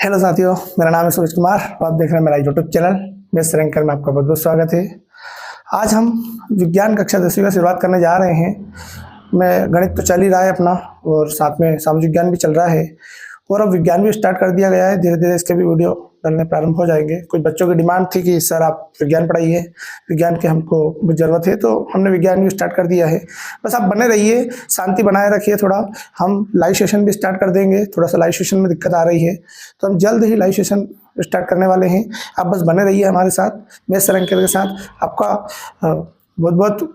Hello साथियों, मेरा नाम है सूरज कुमार और आप देख रहे हैं मेरा यूट्यूब चैनल बेस्ट रैंकर में आपका बहुत बहुत स्वागत है। आज हम विज्ञान कक्षा 10वीं का शुरुआत करने जा रहे हैं। मैं गणित तो चल ही रहा है अपना और साथ में सामाजिक विज्ञान भी चल रहा है और अब विज्ञान भी स्टार्ट कर दिया गया है। धीरे धीरे इसके भी वीडियो डलने प्रारंभ हो जाएंगे। कुछ बच्चों की डिमांड थी कि सर आप विज्ञान पढ़ाइए, विज्ञान की हमको ज़रूरत है, तो हमने विज्ञान भी स्टार्ट कर दिया है। बस आप बने रहिए, शांति बनाए रखिए। थोड़ा हम लाइव सेशन भी स्टार्ट कर देंगे। थोड़ा सा लाइव सेशन में दिक्कत आ रही है तो हम जल्द ही लाइव सेशन स्टार्ट करने वाले हैं। आप बस बने रहिए हमारे साथ, बेस्ट रैंकर के साथ। आपका बहुत बहुत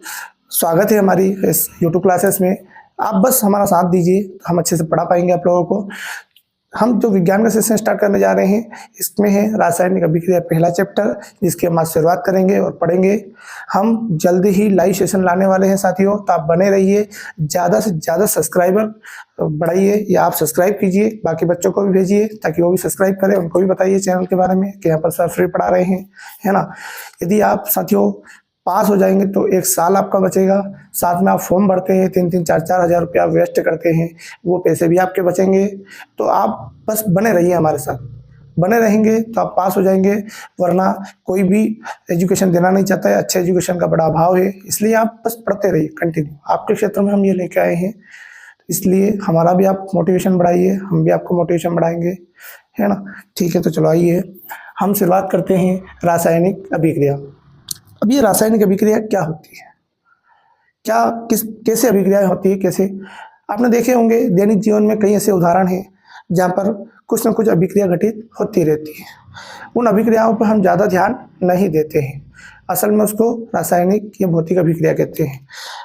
स्वागत है हमारी इस यूट्यूब क्लासेस में। आप बस हमारा साथ दीजिए, हम अच्छे से पढ़ा पाएंगे आप लोगों को। हम जो विज्ञान का सेशन स्टार्ट करने जा रहे हैं इसमें है रासायनिक अभिक्रिया पहला चैप्टर, जिसकी हम आज शुरुआत करेंगे और पढ़ेंगे। हम जल्दी ही लाइव सेशन लाने वाले हैं साथियों, तो आप बने रहिए। ज़्यादा से ज़्यादा सब्सक्राइबर बढ़ाइए या आप सब्सक्राइब कीजिए, बाकी बच्चों को भी भेजिए ताकि वो भी सब्सक्राइब करें। उनको भी बताइए चैनल के बारे में कि यहाँ पर सर फ्री पढ़ा रहे हैं, है ना। यदि आप साथियों पास हो जाएंगे तो 1 साल आपका बचेगा। साथ में आप फॉर्म भरते हैं, 3-3, 4-4 हज़ार रुपया वेस्ट करते हैं, वो पैसे भी आपके बचेंगे। तो आप बस बने रहिए हमारे साथ, बने रहेंगे तो आप पास हो जाएंगे। वरना कोई भी एजुकेशन देना नहीं चाहता है, अच्छे एजुकेशन का बड़ा अभाव है, इसलिए आप बस पढ़ते रहिए कंटिन्यू। आपके क्षेत्र में हम ये लेके आए हैं, इसलिए हमारा भी आप मोटिवेशन बढ़ाइए, हम भी आपको मोटिवेशन बढ़ाएंगे, है ना। ठीक है, तो चलो आइए हम शुरुआत करते हैं रासायनिक अभिक्रिया। अब ये रासायनिक अभिक्रिया क्या होती है, कैसे अभिक्रियाएं होती है, कैसे आपने देखे होंगे दैनिक जीवन में कई ऐसे उदाहरण हैं जहाँ पर कुछ न कुछ अभिक्रिया घटित होती रहती है। उन अभिक्रियाओं पर हम ज़्यादा ध्यान नहीं देते हैं। असल में उसको रासायनिक या भौतिक अभिक्रिया कहते हैं।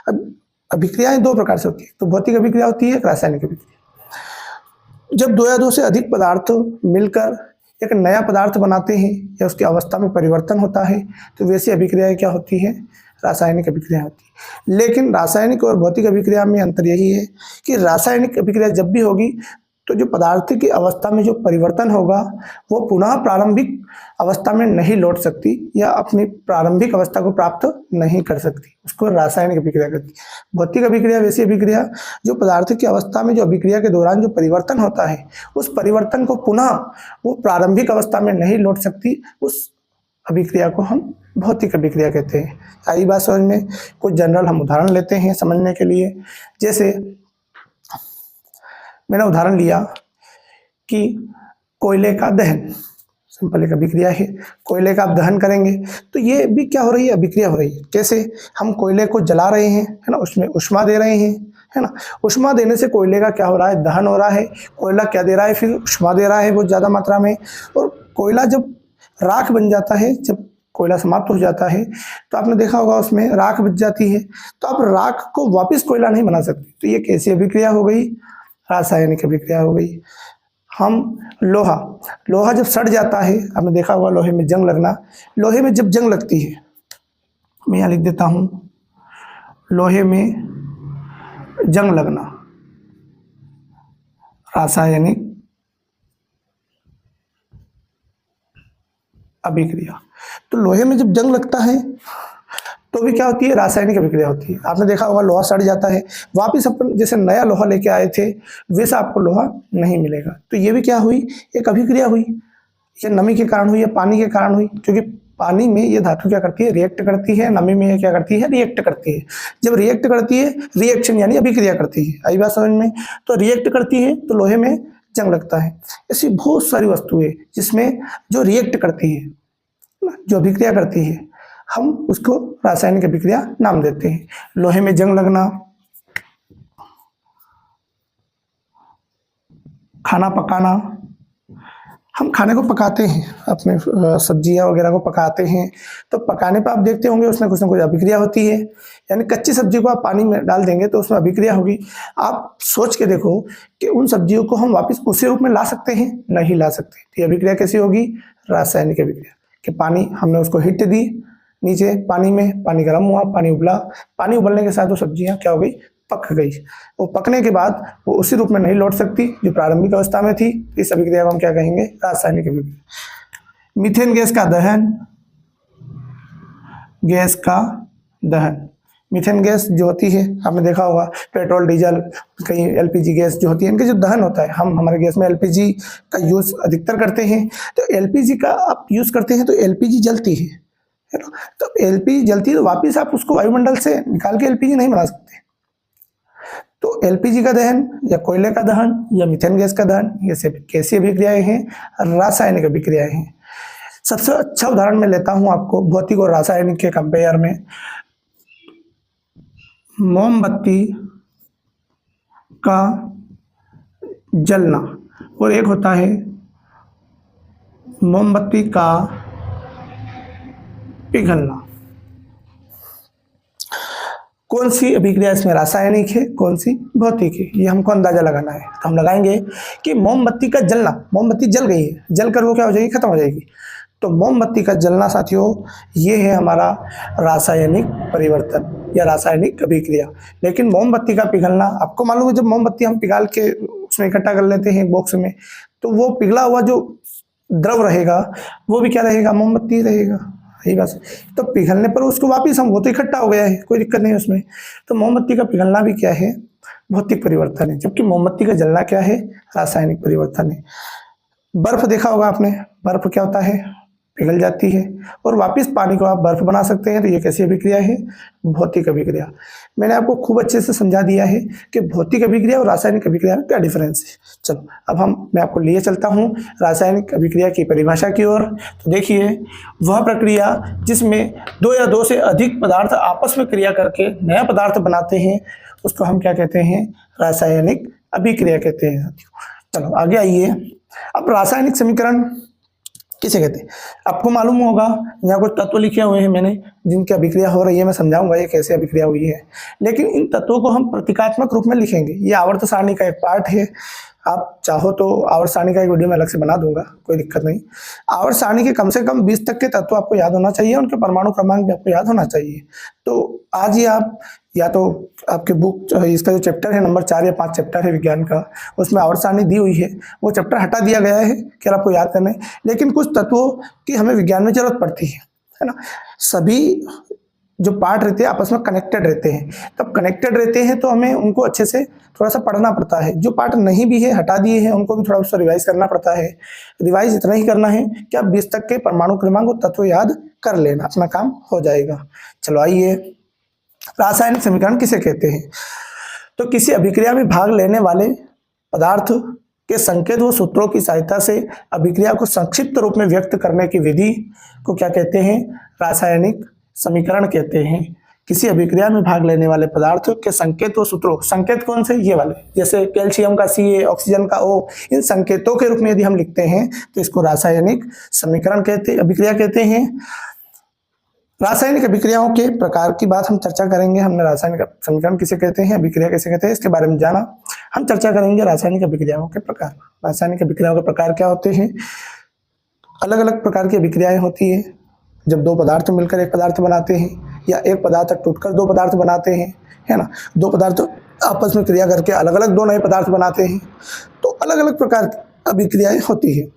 अब अभिक्रियाएं 2 प्रकार से होती है, तो भौतिक अभिक्रिया होती है, रासायनिक अभिक्रिया। जब 2 या 2 से अधिक पदार्थ मिलकर एक नया पदार्थ बनाते हैं या उसकी अवस्था में परिवर्तन होता है तो वैसी अभिक्रियाएं क्या होती है, रासायनिक अभिक्रिया होती है। लेकिन रासायनिक और भौतिक अभिक्रिया में अंतर यही है कि रासायनिक अभिक्रिया जब भी होगी तो जो पदार्थ की अवस्था में जो परिवर्तन होगा वो पुनः प्रारंभिक अवस्था में नहीं लौट सकती या अपनी प्रारंभिक अवस्था को प्राप्त नहीं कर सकती, उसको रासायनिक अभिक्रिया कहती है। भौतिक अभिक्रिया वैसी अभिक्रिया जो पदार्थ की अवस्था में जो अभिक्रिया के दौरान जो परिवर्तन होता है उस परिवर्तन को पुनः वो प्रारंभिक अवस्था में नहीं लौट सकती, उस अभिक्रिया को हम भौतिक अभिक्रिया कहते हैं। आई बात समझ में। कुछ जनरल हम उदाहरण लेते हैं समझने के लिए। जैसे मैंने उदाहरण लिया कि कोयले का दहन, सिंपल एक अभिक्रिया है। कोयले का आप दहन करेंगे तो ये भी क्या हो रही है, अभिक्रिया हो रही है। कैसे, हम कोयले को जला रहे हैं, है ना, उसमें ऊष्मा दे रहे हैं, है ना। ऊष्मा देने से कोयले का क्या हो रहा है, दहन हो रहा है। कोयला क्या दे रहा है, फिर ऊष्मा दे रहा है बहुत ज़्यादा मात्रा में। और कोयला जब राख बन जाता है, जब कोयला समाप्त हो जाता है तो आपने देखा होगा उसमें राख बच जाती है, तो आप राख को वापस कोयला नहीं बना सकते। तो ये कैसी अभिक्रिया हो गई, रासायनिक अभिक्रिया हो गई। हम लोहा जब सड़ जाता है, आपने देखा होगा लोहे में जंग लगना। लोहे में जब जंग लगती है, मैं यहाँ लिख देता हूँ, लोहे में जंग लगना, रासायनिक अभिक्रिया। तो लोहे में जब जंग लगता है तो भी क्या होती है, रासायनिक अभिक्रिया होती है। आपने देखा होगा लोहा सड़ जाता है, वापस अपन जैसे नया लोहा लेके आए थे वैसा आपको लोहा नहीं मिलेगा। तो ये भी क्या हुई, एक अभिक्रिया हुई। ये नमी के कारण हुई या पानी के कारण हुई, क्योंकि पानी में ये धातु क्या करती है, रिएक्ट करती है। नमी में ये क्या करती है, रिएक्ट करती है। जब रिएक्ट करती है, रिएक्शन यानी अभिक्रिया करती है। आई बात समझ में। तो रिएक्ट करती है तो लोहे में जंग लगता है। ऐसी बहुत सारी वस्तुएं जिसमें जो रिएक्ट करती है, जो अभिक्रिया करती है, हम उसको रासायनिक अभिक्रिया नाम देते हैं। लोहे में जंग लगना, खाना पकाना। हम खाने को पकाते हैं, अपने सब्जियां वगैरह को पकाते हैं, तो पकाने पर आप देखते होंगे उसमें कुछ ना कुछ अभिक्रिया होती है। यानी कच्ची सब्जी को आप पानी में डाल देंगे तो उसमें अभिक्रिया होगी। आप सोच के देखो कि उन सब्जियों को हम वापस उसी रूप में ला सकते हैं, नहीं ला सकते। तो ये अभिक्रिया कैसी होगी, रासायनिक अभिक्रिया। कि पानी हमने उसको हिट दी नीचे पानी में, पानी गर्म हुआ, पानी उबला, पानी उबलने के साथ वो सब्जियां क्या हो गई, पक गई। वो पकने के बाद वो उसी रूप में नहीं लौट सकती जो प्रारंभिक अवस्था में थी। इस अभिक्रिया को हम क्या कहेंगे, रासायनिक अभिक्रिया। मीथेन गैस का दहन, गैस का दहन मीथेन गैस जो होती है, आपने देखा होगा पेट्रोल डीजल, कहीं एलपीजी गैस जो होती है, इनके जो दहन होता है, हम हमारे गैस में एलपीजी का यूज़ अधिकतर करते हैं। तो एलपीजी का आप यूज़ करते हैं तो एलपीजी जलती है ना। तो एलपीजी जलती है तो वापस आप उसको वायुमंडल से निकाल के एलपीजी नहीं बना सकते। तो एलपीजी का दहन या कोयले का दहन या मीथेन गैस का दहन, ये सब कैसी अभिक्रियाएं हैं? रासायनिक अभिक्रियाएं हैं। सबसे अच्छा उदाहरण मैं लेता हूं आपको भौतिक और रासायनिक के कंपेयर में। मोमबत्ती का जलना और एक होता है मोमबत्ती का पिघलना। कौन सी अभिक्रिया इसमें रासायनिक है, कौन सी भौतिक है, ये हमको अंदाजा लगाना है। तो हम लगाएंगे कि मोमबत्ती का जलना, मोमबत्ती जल गई है, जलकर वो क्या हो जाएगी? खत्म हो जाएगी। तो मोमबत्ती का जलना साथियों, ये है हमारा रासायनिक परिवर्तन या रासायनिक अभिक्रिया। लेकिन मोमबत्ती का पिघलना, आपको मालूम है जब मोमबत्ती हम पिघाल के उसमें इकट्ठा कर लेते हैं एक बॉक्स में, तो वो पिघला हुआ जो द्रव रहेगा वो भी क्या रहेगा? मोमबत्ती रहेगा। यही बात। तो पिघलने पर उसको वापस हम, वो तो इकट्ठा हो गया है, कोई दिक्कत नहीं है उसमें। तो मोमबत्ती का पिघलना भी क्या है? भौतिक परिवर्तन है। जबकि मोमबत्ती का जलना क्या है? रासायनिक परिवर्तन है। बर्फ देखा होगा आपने, बर्फ क्या होता है? पिघल जाती है और वापस पानी को आप बर्फ बना सकते हैं। तो ये कैसी अभिक्रिया है? भौतिक अभिक्रिया। मैंने आपको खूब अच्छे से समझा दिया है कि भौतिक अभिक्रिया और रासायनिक अभिक्रिया में क्या डिफरेंस है। चलो अब मैं आपको लिए चलता हूँ रासायनिक अभिक्रिया की परिभाषा की ओर। तो देखिए, वह प्रक्रिया जिसमें दो या दो से अधिक पदार्थ आपस में क्रिया करके नया पदार्थ बनाते हैं, उसको हम क्या कहते हैं? रासायनिक अभिक्रिया कहते हैं। चलो आगे आइए। अब रासायनिक समीकरण किसे कहते हैं? आपको मालूम होगा, यहाँ कुछ तत्व लिखे हुए हैं मैंने, जिनकी अभिक्रिया हो रही है। मैं समझाऊंगा ये कैसे अभिक्रिया हुई है, लेकिन इन तत्वों को हम प्रतीकात्मक रूप में लिखेंगे। ये आवर्त सारणी का एक पार्ट है। आप चाहो तो आवर्त सारणी का एक वीडियो में अलग से बना दूंगा, कोई दिक्कत नहीं। आवर्त सारणी के कम से कम 20 तक के तत्व आपको याद होना चाहिए, उनके परमाणु क्रमांक भी आपको याद होना चाहिए। तो आज ही आप या तो आपके बुक, इसका जो चैप्टर है नंबर 4 या 5 चैप्टर है विज्ञान का, उसमें आवर्त सारणी दी हुई है, वो चैप्टर हटा दिया गया है कि आपको याद करना है। लेकिन कुछ तत्वों की हमें विज्ञान में जरूरत पड़ती है ना। सभी जो पार्ट रहते हैं आपस में कनेक्टेड रहते हैं। तब कनेक्टेड रहते हैं तो हमें उनको अच्छे से थोड़ा सा पढ़ना पड़ता है। जो पार्ट नहीं भी है, हटा दिए हैं, उनको भी थोड़ा सा रिवाइज करना पड़ता है। रिवाइज इतना ही करना है कि आप 20 तक के परमाणु क्रमांक और तत्व याद कर लेना, अपना काम हो जाएगा। चलो आइए, रासायनिक समीकरण किसे कहते हैं? तो किसी अभिक्रिया में भाग लेने वाले पदार्थ के संकेत व सूत्रों की सहायता से अभिक्रिया को संक्षिप्त रूप में व्यक्त करने की विधि को क्या कहते हैं? रासायनिक समीकरण कहते हैं। किसी अभिक्रिया में भाग लेने वाले पदार्थ के संकेत व सूत्रों, संकेत कौन से? ये वाले, जैसे कैल्शियम का Ca, ऑक्सीजन का O, इन संकेतों के रूप में यदि हम लिखते हैं तो इसको रासायनिक समीकरण कहते, अभिक्रिया कहते हैं। रासायनिक अभिक्रियाओं के प्रकार की बात हम चर्चा करेंगे। हमने रासायनिक समीकरण किसे कहते हैं, अभिक्रिया किसे कहते हैं, इसके बारे में जाना। हम चर्चा करेंगे रासायनिक अभिक्रियाओं के प्रकार। रासायनिक अभिक्रियाओं के प्रकार क्या होते हैं? अलग अलग प्रकार की अभिक्रियाएं होती है। जब दो पदार्थ मिलकर एक पदार्थ बनाते हैं, या एक पदार्थ टूटकर दो पदार्थ बनाते हैं, है ना। दो पदार्थ आपस में क्रिया करके अलग अलग दो नए पदार्थ बनाते हैं। तो अलग अलग प्रकार की अभिक्रियाएं होती है।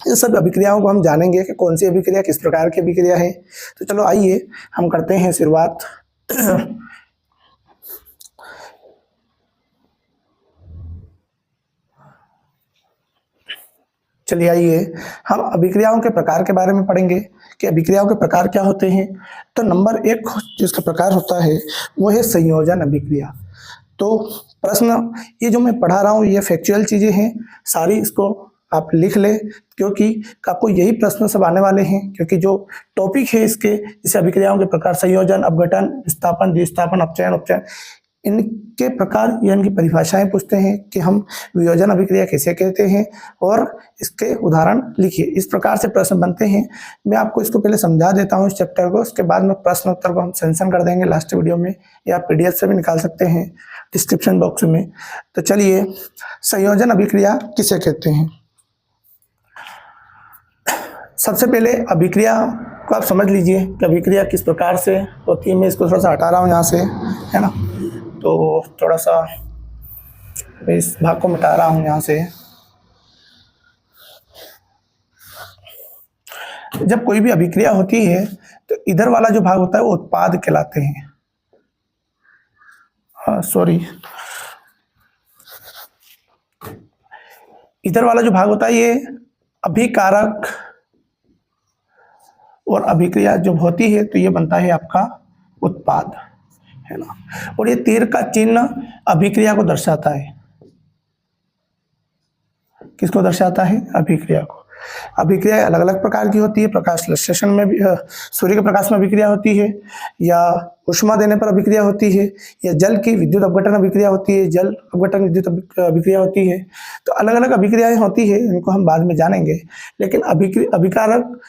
इन सब अभिक्रियाओं को हम जानेंगे कि कौन सी अभिक्रिया किस प्रकार की अभिक्रिया है। तो चलो आइए हम करते हैं शुरुआत। चलिए आइए हम अभिक्रियाओं के प्रकार के बारे में पढ़ेंगे कि अभिक्रियाओं के प्रकार क्या होते हैं। तो नंबर 1 जिसका प्रकार होता है वो है संयोजन अभिक्रिया। तो प्रश्न, ये जो मैं पढ़ा रहा हूँ ये फैक्चुअल चीज़ें हैं सारी, इसको आप लिख ले, क्योंकि आपको यही प्रश्न सब आने वाले हैं। क्योंकि जो टॉपिक है इसके, जैसे अभिक्रियाओं के प्रकार, संयोजन, अपघटन, विस्थापन, द्विस्थापन, अपचयन, उपचयन, इनके प्रकार या इनकी परिभाषाएं पूछते हैं कि हम वियोजन अभिक्रिया कैसे कहते हैं, और इसके उदाहरण लिखिए। इस प्रकार से प्रश्न बनते हैं। मैं आपको इसको पहले समझा देता हूँ इस चैप्टर को, उसके बाद में प्रश्न उत्तर को हम सेंशन कर देंगे लास्ट वीडियो में, या आप PDF से भी निकाल सकते हैं डिस्क्रिप्शन बॉक्स में। तो चलिए, संयोजन अभिक्रिया किसे कहते हैं? सबसे पहले अभिक्रिया को आप समझ लीजिए कि अभिक्रिया किस प्रकार से होती है। मैं इसको थोड़ा सा हटा रहा हूँ यहाँ से, है ना, तो थोड़ा सा इस भाग को मिटा रहा हूँ यहाँ से। जब कोई भी अभिक्रिया होती है तो इधर वाला जो भाग होता है वो उत्पाद कहलाते हैं। सॉरी, इधर वाला जो भाग होता है ये अभिकारक और अभिक्रिया जब होती है तो ये बनता है आपका उत्पाद, है ना। और ये तीर का चिन्ह अभिक्रिया को दर्शाता है। किसको दर्शाता है? अभिक्रिया को। अभिक्रिया अलग अलग प्रकार की होती है। प्रकाश संश्लेषण में भी, सूर्य के प्रकाश में अभिक्रिया होती है, या ऊष्मा देने पर अभिक्रिया होती है, या जल की विद्युत अपघटन अभिक्रिया होती है, जल अपघटन विद्युत अभिक्रिया होती है। तो अलग अलग अभिक्रियाएं होती है, इनको हम बाद में जानेंगे। लेकिन अभिकारक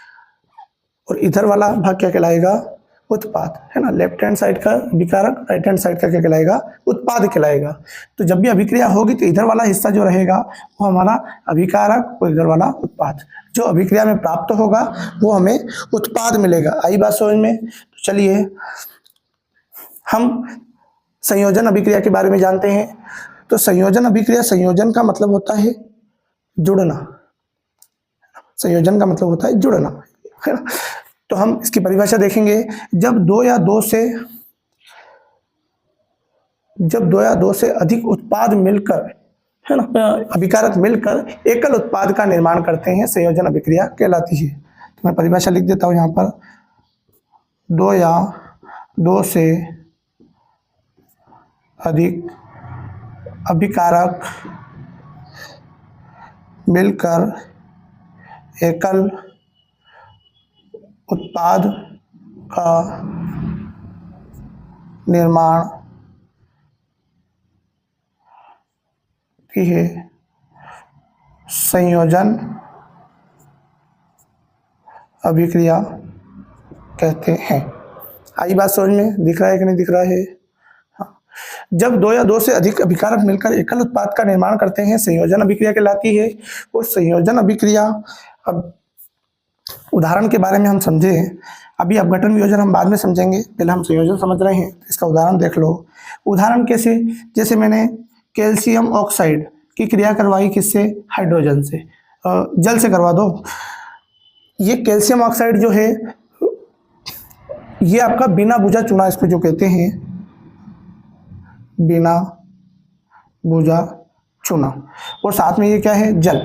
और इधर वाला भाग क्या कहलाएगा? उत्पाद, है ना। लेफ्ट हैंड साइड का अभिकारक, राइट हैंड साइड का क्या कहलाएगा? उत्पाद कहलाएगा। तो जब भी अभिक्रिया होगी तो इधर वाला हिस्सा जो रहेगा वो हमारा अभिकारक और इधर वाला उत्पाद। जो अभिक्रिया में प्राप्त होगा वो हमें उत्पाद मिलेगा। आई बात समझ में? तो चलिए हम संयोजन अभिक्रिया के बारे में जानते हैं। तो संयोजन अभिक्रिया, संयोजन का मतलब होता है जुड़ना। संयोजन का मतलब होता है जुड़ना, है ना। तो हम इसकी परिभाषा देखेंगे। जब दो या दो से अधिक उत्पाद मिलकर, है ना, अभिकारक मिलकर एकल उत्पाद का निर्माण करते हैं, संयोजन अभिक्रिया कहलाती है। तो मैं परिभाषा लिख देता हूं यहां पर। दो या दो से अधिक अभिकारक मिलकर एकल उत्पाद का निर्माण की है संयोजन अभिक्रिया कहते हैं। आई बात समझ में? दिख रहा है कि नहीं दिख रहा है? हाँ। जब दो या दो से अधिक अभिकारक मिलकर एकल उत्पाद का निर्माण करते हैं, संयोजन अभिक्रिया कहलाती है। और संयोजन अभिक्रिया, अब उदाहरण के बारे में हम समझे। अभी अपघटन वियोजन हम बाद में समझेंगे, पहले हम संयोजन समझ रहे हैं। इसका उदाहरण देख लो। उदाहरण कैसे? जैसे मैंने कैल्शियम ऑक्साइड की क्रिया करवाई, किससे? हाइड्रोजन से। जल से करवा दो। ये कैल्शियम ऑक्साइड जो है ये आपका बिना बुझा चूना, इसको जो कहते हैं बिना बुझा चूना। और साथ में ये क्या है? जल।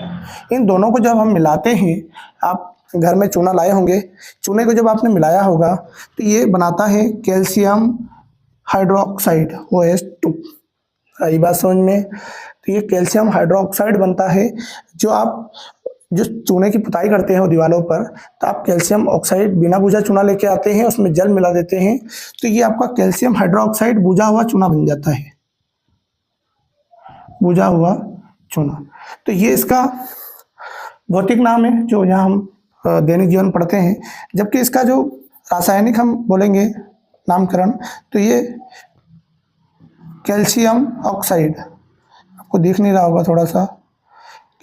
इन दोनों को जब हम मिलाते हैं, आप घर में चूना लाए होंगे, चूने को जब आपने मिलाया होगा तो ये बनाता है कैल्शियम हाइड्रोक्साइड, OH2। आई बात समझ में? तो ये कैल्शियम हाइड्रोक्साइड बनता है। जो चूने की पुताई करते हैं दीवारों पर, तो आप कैल्शियम ऑक्साइड बिना बुझा चूना लेके आते हैं, उसमें जल मिला देते हैं, तो ये आपका कैल्शियम हाइड्रोक्साइड बुझा हुआ चूना बन जाता है, बुझा हुआ चूना। तो ये इसका भौतिक नाम है जो यहाँ हम दैनिक जीवन पढ़ते हैं। जबकि इसका जो रासायनिक हम बोलेंगे नामकरण, तो ये कैल्शियम ऑक्साइड, आपको दिख नहीं रहा होगा थोड़ा सा,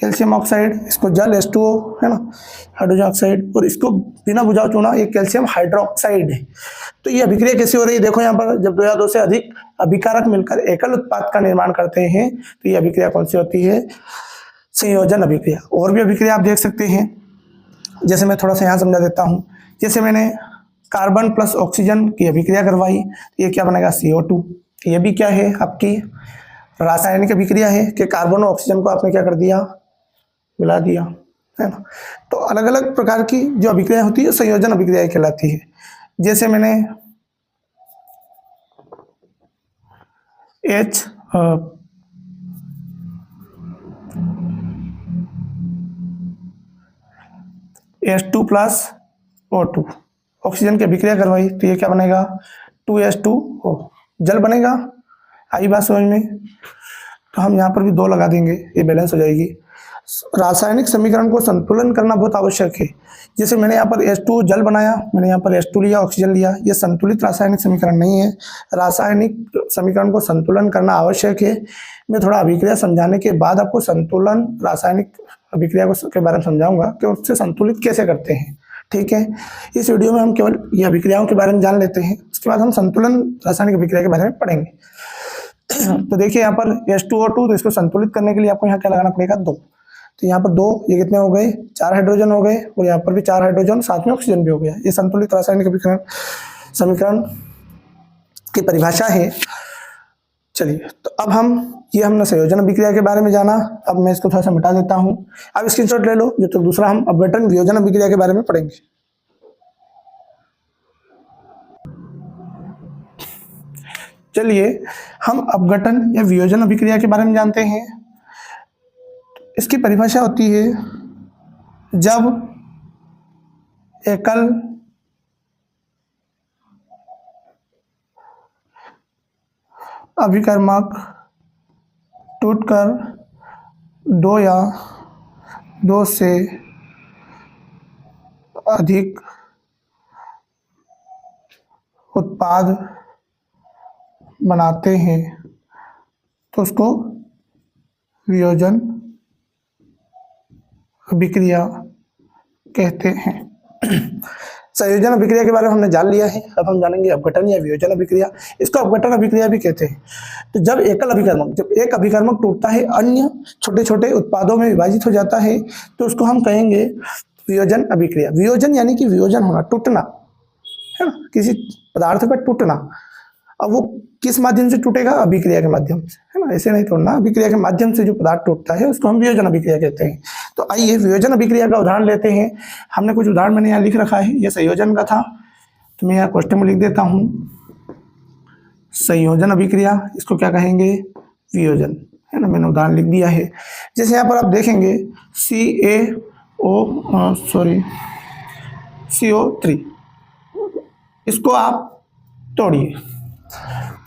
कैल्शियम ऑक्साइड, इसको जल H2O, है ना, हाइड्रोजन ऑक्साइड, और इसको बिना बुझाऊ चूना ये कैल्शियम हाइड्रोक्साइड है। तो ये अभिक्रिया कैसी हो रही है? देखो यहाँ पर, जब दो या दो से अधिक अभिकारक मिलकर एकल उत्पाद का निर्माण करते हैं तो ये अभिक्रिया कौन सी होती है? संयोजन अभिक्रिया। और भी अभिक्रिया आप देख सकते हैं, जैसे मैं थोड़ा सा यहाँ समझा देता हूँ। जैसे मैंने कार्बन प्लस ऑक्सीजन की अभिक्रिया करवाई, ये क्या बनेगा? CO2। ये भी क्या है? आपकी रासायनिक अभिक्रिया है कि कार्बन और ऑक्सीजन को आपने क्या कर दिया? मिला दिया, है ना। तो अलग अलग प्रकार की जो अभिक्रिया होती है संयोजन अभिक्रिया कहलाती है। जैसे मैंने H2 प्लस O2 ऑक्सीजन की अभिक्रिया करवाई, तो ये क्या बनेगा? 2H2O, जल बनेगा। आई बात समझ में? तो हम यहाँ पर भी 2 लगा देंगे, ये बैलेंस हो जाएगी। रासायनिक समीकरण को संतुलन करना बहुत आवश्यक है। जैसे मैंने यहाँ पर H2 जल बनाया, मैंने यहाँ पर H2 लिया, ऑक्सीजन लिया, ये संतुलित रासायनिक समीकरण नहीं है। रासायनिक समीकरण को संतुलन करना आवश्यक है। मैं थोड़ा अभिक्रिया समझाने के बाद आपको संतुलन रासायनिक अभिक्रिया के बारे में समझाऊंगा कि उससे संतुलित कैसे करते हैं, ठीक है। इस वीडियो में हम केवल ये अभिक्रियाओं के बारे में जान लेते हैं, उसके बाद हम संतुलन रासायनिक अभिक्रिया के बारे में पढ़ेंगे। तो देखिए यहाँ पर H2O2, तो इसको संतुलित करने के लिए आपको यहाँ क्या लगाना पड़ेगा? 2। तो यहाँ पर 2, ये कितने हो गए? 4 हाइड्रोजन हो गए, और यहाँ पर भी 4 हाइड्रोजन, साथ में ऑक्सीजन भी हो गया। ये संतुलित रासायनिक अभिक्रिया समीकरण की परिभाषा है। चलिए, तो अब ये हमने संयोजन अभिक्रिया के बारे में जाना। अब मैं इसको थोड़ा सा मिटा देता हूं। अब स्क्रीनशॉट ले लो, जब तक दूसरा हम अपघटन वियोजन अभिक्रिया के बारे में पढ़ेंगे। चलिए, हम अपघटन या वियोजन अभिक्रिया के बारे में जानते हैं। इसकी परिभाषा होती है जब एकल अभिकर्मक टूटकर दो या दो से अधिक उत्पाद बनाते हैं तो उसको वियोजन अभिक्रिया कहते हैं। संयोजन अभिक्रिया के बारे में हमने जान लिया है। अब हम जानेंगे अपघटन या वियोजन अभिक्रिया। इसको अपघटन अभिक्रिया भी कहते हैं। तो जब एक अभिकर्मक टूटता है, अन्य छोटे छोटे उत्पादों में विभाजित हो जाता है, तो उसको हम कहेंगे वियोजन अभिक्रिया। वियोजन यानी कि वियोजन होना, टूटना, है ना, किसी पदार्थ का टूटना। अब वो किस माध्यम से टूटेगा? अभिक्रिया के माध्यम से, है ना, ऐसे नहीं तोड़ना। अभिक्रिया के माध्यम से जो पदार्थ टूटता है उसको हम वियोजन अभिक्रिया कहते हैं। तो आइए वियोजन अभिक्रिया का उदाहरण लेते हैं। हमने कुछ उदाहरण मैंने यहाँ लिख रखा है, ये संयोजन का था, तो मैं यहाँ क्वेश्चन में लिख देता हूँ संयोजन अभिक्रिया। इसको क्या कहेंगे? वियोजन, है ना, मैंने उदाहरण लिख दिया है। जैसे यहाँ पर आप देखेंगे CO3, इसको आप तोड़िए,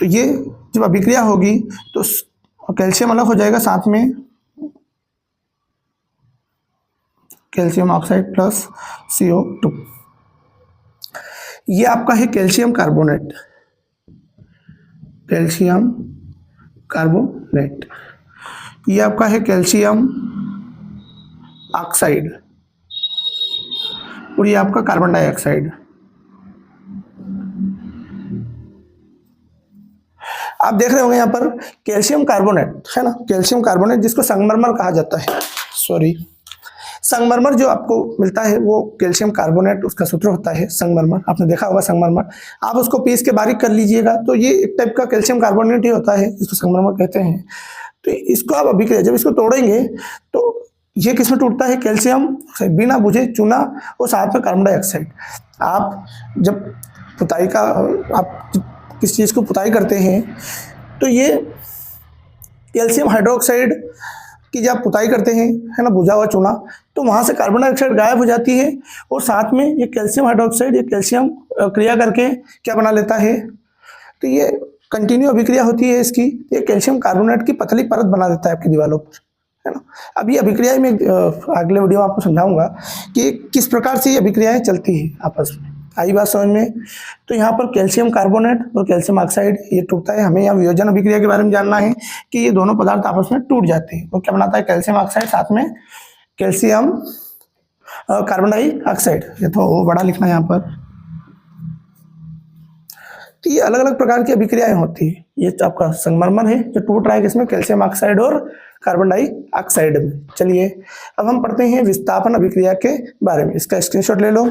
तो ये जब अभिक्रिया होगी तो कैल्शियम अलग हो जाएगा, साथ में कैल्शियम ऑक्साइड प्लस CO2। ये आपका है कैल्शियम कार्बोनेट, ये आपका है कैल्शियम ऑक्साइड, और ये आपका कार्बन डाइऑक्साइड। आप देख रहे होंगे यहाँ पर कैल्शियम कार्बोनेट, है ना, कैल्शियम कार्बोनेट जिसको संगमरमर कहा जाता है। संगमरमर जो आपको मिलता है वो कैल्शियम कार्बोनेट, उसका सूत्र होता है संगमरमर। आपने देखा होगा संगमरमर, आप उसको पीस के बारीक कर लीजिएगा तो ये एक टाइप का कैल्शियम कार्बोनेट ही होता है, जिसको संगमरमर कहते हैं। तो इसको आप अभिक्रिया, जब इसको तोड़ेंगे तो ये किसमें टूटता है? कैल्शियम बिना बुझे चूना और साथ में कार्बन डाइऑक्साइड। आप जब पुताई का आप किस चीज़ को पुताई करते हैं तो ये कैल्शियम हाइड्रोक्साइड की जब पुताई करते हैं, है ना, बुझा हुआ चूना, तो वहाँ से कार्बन डाइऑक्साइड गायब हो जाती है और साथ में ये कैल्शियम हाइड्रोक्साइड, ये कैल्शियम क्रिया करके क्या बना लेता है? तो ये कंटिन्यू अभिक्रिया होती है इसकी। ये कैल्शियम कार्बोनेट की पतली परत बना देता है आपकी दीवारों पर, है ना। अब ये अभिक्रियाएं मैं अगले वीडियो में आपको समझाऊंगा कि किस प्रकार से ये अभिक्रियाएं चलती हैं आपस में। आई बात समझ में? तो यहाँ पर कैल्शियम कार्बोनेट और कैल्शियम ऑक्साइड ये टूटता है। हमें यहाँ वियोजन अभिक्रिया के बारे में जानना है कि ये दोनों पदार्थ आपस में टूट जाते हैं। वो क्या बनाता है? कैल्शियम ऑक्साइड, साथ में कैल्शियम कार्बन डाइऑक्साइड। ये तो बड़ा लिखना है यहाँ पर। तो ये अलग अलग प्रकार की अभिक्रियाएं होती है। ये आपका संगमरमर है जो टूट रहा है किसमें? कैल्शियम ऑक्साइड और कार्बन डाइऑक्साइड में। चलिए, अब हम पढ़ते हैं विस्थापन अभिक्रिया के बारे में। इसका स्क्रीनशॉट ले लो।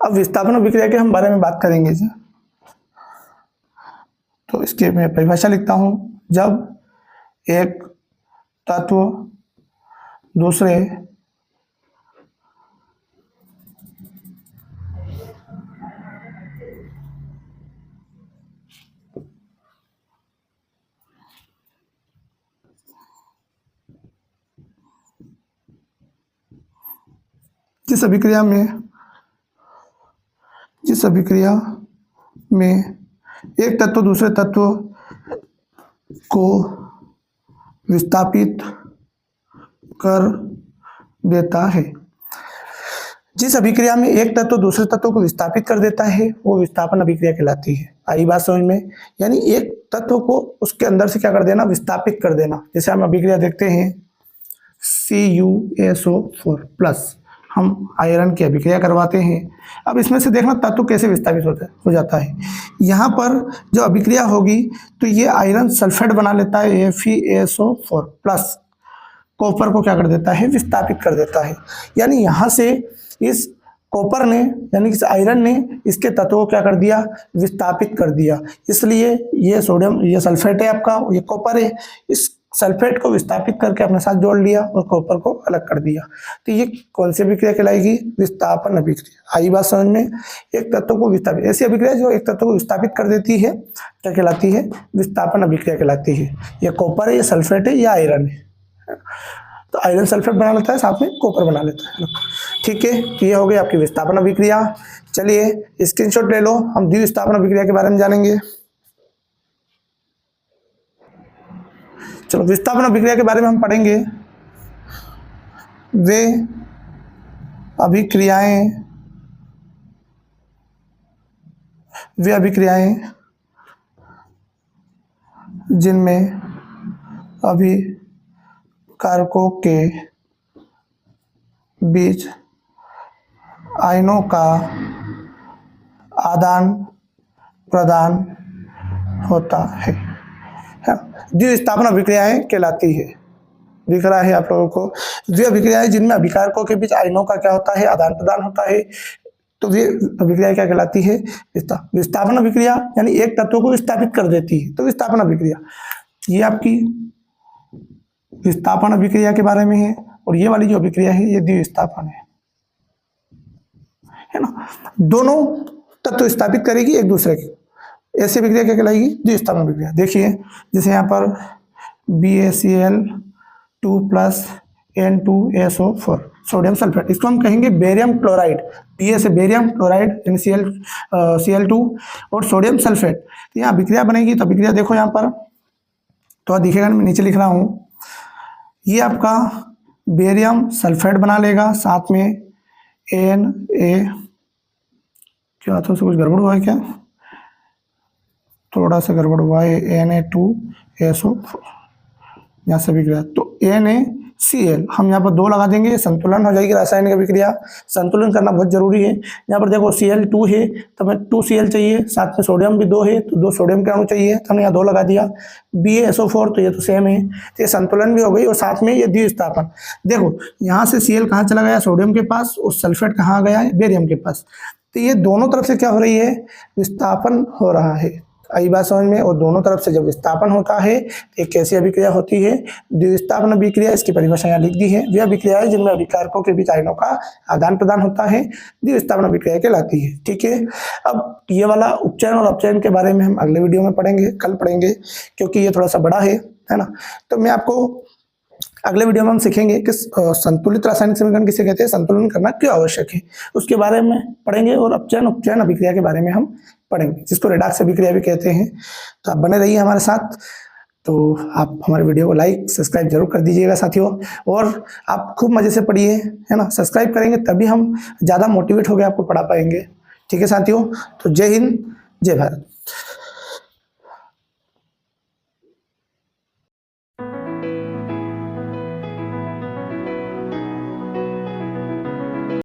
अब विस्थापन अभिक्रिया के हम बारे में बात करेंगे जी। तो इसके मैं परिभाषा लिखता हूं। जब एक तत्व दूसरे जिस अभिक्रिया में एक तत्व दूसरे तत्व को विस्थापित कर देता है, जिस अभिक्रिया में एक तत्व दूसरे तत्व को विस्थापित कर देता है वो विस्थापन अभिक्रिया कहलाती है। आई बात समझ में? यानी एक तत्व को उसके अंदर से क्या कर देना? विस्थापित कर देना। जैसे हम अभिक्रिया देखते हैं CuSO4 प्लस, हम आयरन की अभिक्रिया करवाते हैं। अब इसमें से देखना तत्व कैसे विस्थापित हो जाता है। यहाँ पर जो अभिक्रिया होगी तो ये आयरन सल्फेट बना लेता है, FeSO4 प्लस, कॉपर को क्या कर देता है? विस्थापित कर देता है। यानी यहाँ से इस कॉपर ने यानी कि आयरन ने इसके तत्वों को क्या कर दिया, विस्थापित कर दिया। इसलिए ये सोडियम, ये सल्फेट है आपका, ये कॉपर है, इस सल्फेट को विस्थापित करके अपने साथ जोड़ लिया और कॉपर को अलग कर दिया। तो ये कौन सी अभिक्रिया कहलाएगी, विस्थापन अभिक्रिया। आई बात समझ में। एक तत्व को विस्थापित, ऐसी अभिक्रिया जो एक तत्व को विस्थापित कर देती है क्या कहलाती है, विस्थापन अभिक्रिया कहलाती है। ये कॉपर है, ये सल्फेट है, या आयरन है। तो आयरन सल्फेट बना लेता है, साथ में कॉपर बना लेता है। ठीक है, ये हो गई आपकी विस्थापन अभिक्रिया। चलिए स्क्रीनशॉट ले लो, हम द्विविस्थापन अभिक्रिया के बारे में जानेंगे। चलो विस्थापन अभिक्रिया के बारे में हम पढ़ेंगे। वे अभिक्रियाएं जिनमें अभिकारकों के बीच आयनों का आदान प्रदान होता है, द्विविस्थापन अभिक्रियाएं कहलाती है। दिख रहा है आप लोगों को, द्वि अभिक्रियाएं जिनमें अभिकारकों के बीच आयनों का क्या होता है, आदान प्रदान होता है, तो ये अभिक्रिया क्या कहलाती है, विस्थापन अभिक्रिया। यानी एक तत्व को विस्थापित कर देती है, तो विस्थापन अभिक्रिया। ये आपकी विस्थापन अभिक्रिया के बारे में है, और ये वाली जो अभिक्रिया है ये द्विविस्थापन है ना। दोनों तत्व विस्थापित करेगी एक दूसरे की, ऐसी अभिक्रिया क्या कहलाएगी, द्विविस्थापन अभिक्रिया। देखिए जैसे यहाँ पर BaCl2+N2SO4 सोडियम सल्फेट, इसको हम कहेंगे बेरियम क्लोराइड। Ba से बेरियम क्लोराइड यानी Cl2 और सोडियम सल्फेट, यहाँ अभिक्रिया बनेगी। तो अभिक्रिया देखो यहाँ पर तो दिखेगा, मैं नीचे लिख रहा हूँ, ये आपका बेरियम सल्फेट बना लेगा, साथ में Na, क्या था, कुछ गड़बड़ हुआ है क्या, थोड़ा सा गड़बड़ हुआ है, Na2SO4 यहाँ से अभिक्रिया। तो NaCl हम यहाँ पर 2 लगा देंगे, संतुलन हो जाएगी रासायनिक अभिक्रिया। संतुलन करना बहुत जरूरी है। यहाँ पर देखो Cl2 है तो हमें 2Cl चाहिए, साथ में सोडियम भी 2 है तो 2 सोडियम के अणु चाहिए, तो हमने यहाँ 2 लगा दिया। BaSO4 तो ये तो सेम है, तो ये संतुलन भी हो गई, और साथ में ये द्विविस्थापन। देखो यहाँ से Cl कहाँ चला गया, सोडियम के पास, और सल्फेट कहाँ गया है, बेरियम के पास। तो ये दोनों तरफ से क्या हो रही है, विस्थापन हो रहा है। आई बात समझ में। और दोनों तरफ से जब विस्थापन होता है एक कैसी अभिक्रिया होती है, द्विविस्थापन अभिक्रिया। इसकी परिभाषा यहाँ लिख दी है, वे अभिक्रियाएं जिनमें अभिकारकों के बीच आयनों का आदान प्रदान होता है द्विविस्थापन अभिक्रिया कहलाती है। ठीक है, अब ये वाला उपचयन और अपचयन के बारे में हम अगले वीडियो में पढ़ेंगे, कल पढ़ेंगे, क्योंकि ये थोड़ा सा बड़ा है ना। तो मैं आपको अगले वीडियो में हम सीखेंगे कि संतुलित रासायनिक समीकरण किसे कहते हैं, संतुलन करना क्यों आवश्यक है, उसके बारे में पढ़ेंगे। और अपचयन उपचयन अभिक्रिया के बारे में हम पढ़ेंगे, जिसको रेडॉक्स अभिक्रिया भी कहते हैं। तो आप बने रहिए हमारे साथ। तो आप हमारे वीडियो को लाइक सब्सक्राइब जरूर कर दीजिएगा साथियों, और आप खूब मजे से पढ़िए, है ना। सब्सक्राइब करेंगे तभी हम ज़्यादा मोटिवेट होकर आपको पढ़ा पाएंगे। ठीक है साथियों, तो जय हिंद, जय भारत।